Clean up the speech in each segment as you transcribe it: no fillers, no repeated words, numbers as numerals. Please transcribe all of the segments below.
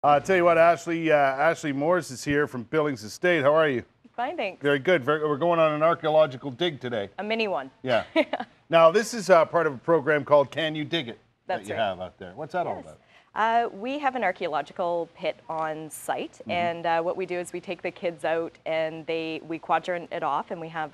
Tell you what, Ashley Morris is here from Billings Estate. How are you? Fine, thanks. Very good. We're going on an archaeological dig today. A mini one. Yeah. Now, this is part of a program called Can You Dig It? That's that you right. have out there. What's that all about? We have an archaeological pit on site, and what we do is we take the kids out and we quadrant it off, and we have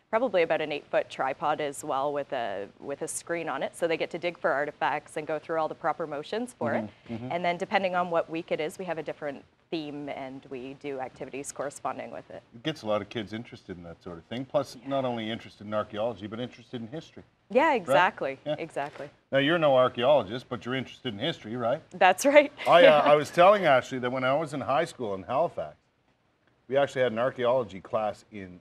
probably about an 8-foot tripod as well with a screen on it, so they get to dig for artifacts and go through all the proper motions for it. And then depending on what week it is, we have a different theme and we do activities corresponding with it. It gets a lot of kids interested in that sort of thing, plus not only interested in archaeology, but interested in history. Yeah, exactly. Right? Yeah. Exactly. Now, you're no archaeologist, but you're interested in history, right? That's right. I was telling Ashley that when I was in high school in Halifax, we actually had an archaeology class in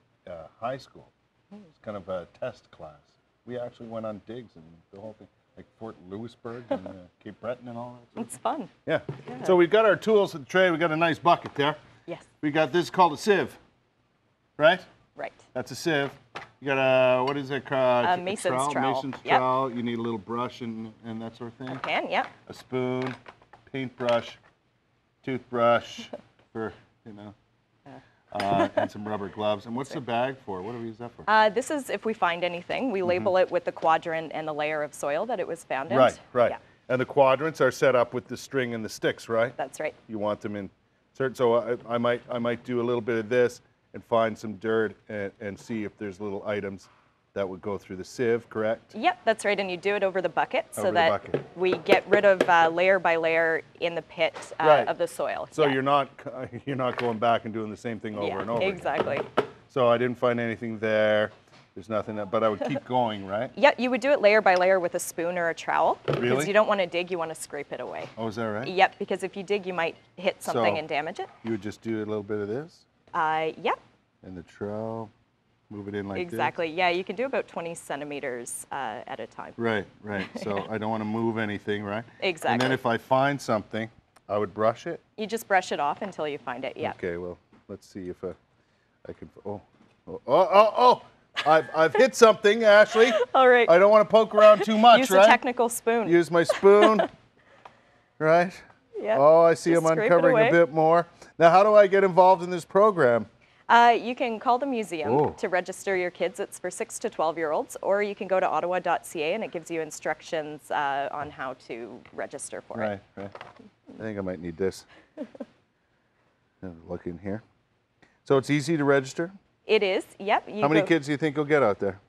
high school. It was kind of a test class. We actually went on digs and the whole thing, like Fort Louisbourg and Cape Breton and all that. It's fun. Yeah. So we've got our tools at the tray. We've got a nice bucket there. Yes. We got this called a sieve, right? Right. That's a sieve. You got a, what is it called? A mason's trowel. Mason's Yep. trowel. You need a little brush and that sort of thing. Pan, yeah. A spoon, paintbrush, toothbrush for, you know, and some rubber gloves. And what's the bag for? What do we use that for? This is if we find anything. We label it with the quadrant and the layer of soil that it was found in. Right, right. Yeah. And the quadrants are set up with the string and the sticks, right? That's right. You want them in certain, so I might do a little bit of this and find some dirt and see if there's little items that would go through the sieve, correct? Yep, that's right, and you do it over the bucket Over so the that bucket. we get rid of layer by layer in the pit Right. of the soil. So Yeah. you're not going back and doing the same thing over Yeah, and over again. exactly. So I didn't find anything there. There's nothing, but I would keep going, right? Yeah, you would do it layer by layer with a spoon or a trowel. Really? Because you don't want to dig, you want to scrape it away. Oh, is that right? Yep, because if you dig, you might hit something So- and damage it. You would just do a little bit of this Yep, and the trowel, move it in like exactly. Yeah, you can do about 20 centimeters at a time. this. Right, right. So I don't want to move anything, right? Exactly. And then if I find something, I would brush it. You just brush it off until you find it, yeah. Okay, well, let's see if I can, I've hit something, Ashley. All right. I don't want to poke around too much, Use right? a technical spoon. Use my spoon, right? Yep. Oh, I see Just I'm scrape it uncovering a away. bit more. Now, how do I get involved in this program? You can call the museum to register your kids. It's for 6 to 12-year-olds, or you can go to ottawa.ca and it gives you instructions on how to register for it. Right. I think I might need this. Look in here. So it's easy to register? It is, yep. How many kids do you think you'll get out there?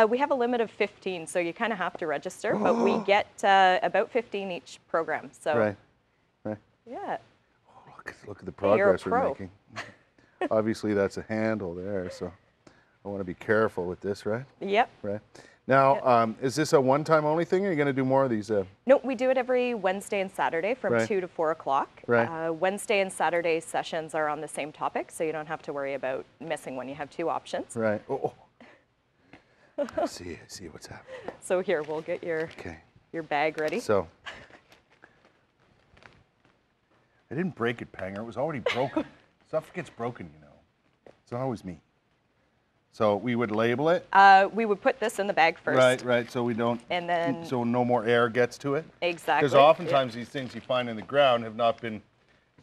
We have a limit of 15, so you kind of have to register, but we get about 15 each program. So, Right. yeah. Oh, look at the Hey, you're a progress we're pro. making. Obviously, that's a handle there, so I want to be careful with this, right? Yep. Right. Now, is this a one-time only thing, or are you going to do more of these? No, we do it every Wednesday and Saturday from Right. 2 to 4 o'clock. Right. Wednesday and Saturday sessions are on the same topic, so you don't have to worry about missing one. You have 2 options. Right. Oh. I see what's happening. So here, we'll get your bag ready. So, I didn't break it, Panger. It was already broken. Stuff gets broken, you know. It's not always me. So we would label it. We would put this in the bag first. Right. So we don't. And then. So no more air gets to it. Exactly. Because oftentimes these things you find in the ground have not been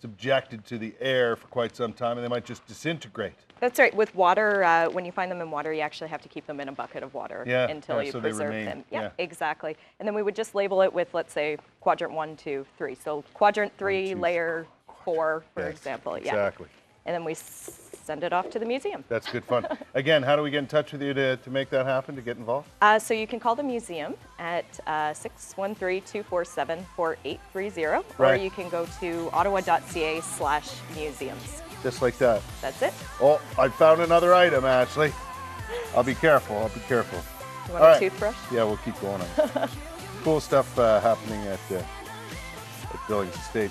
subjected to the air for quite some time, and they might just disintegrate. That's right. With water, when you find them in water, you actually have to keep them in a bucket of water until you so they preserve remain, them. yeah. Exactly. And then we would just label it with, let's say, quadrant 1, 2, 3. So quadrant 3, 1, 2, layer 4, for Yes, example. Exactly. And then we send it off to the museum. That's good fun. Again, how do we get in touch with you to make that happen, to get involved? So you can call the museum at 613-247-4830, or Right. you can go to ottawa.ca/museums. Just like that. That's it. Oh, I found another item, Ashley. I'll be careful. You All want right. a toothbrush? Yeah, we'll keep going on. Cool stuff happening at Billings Estate.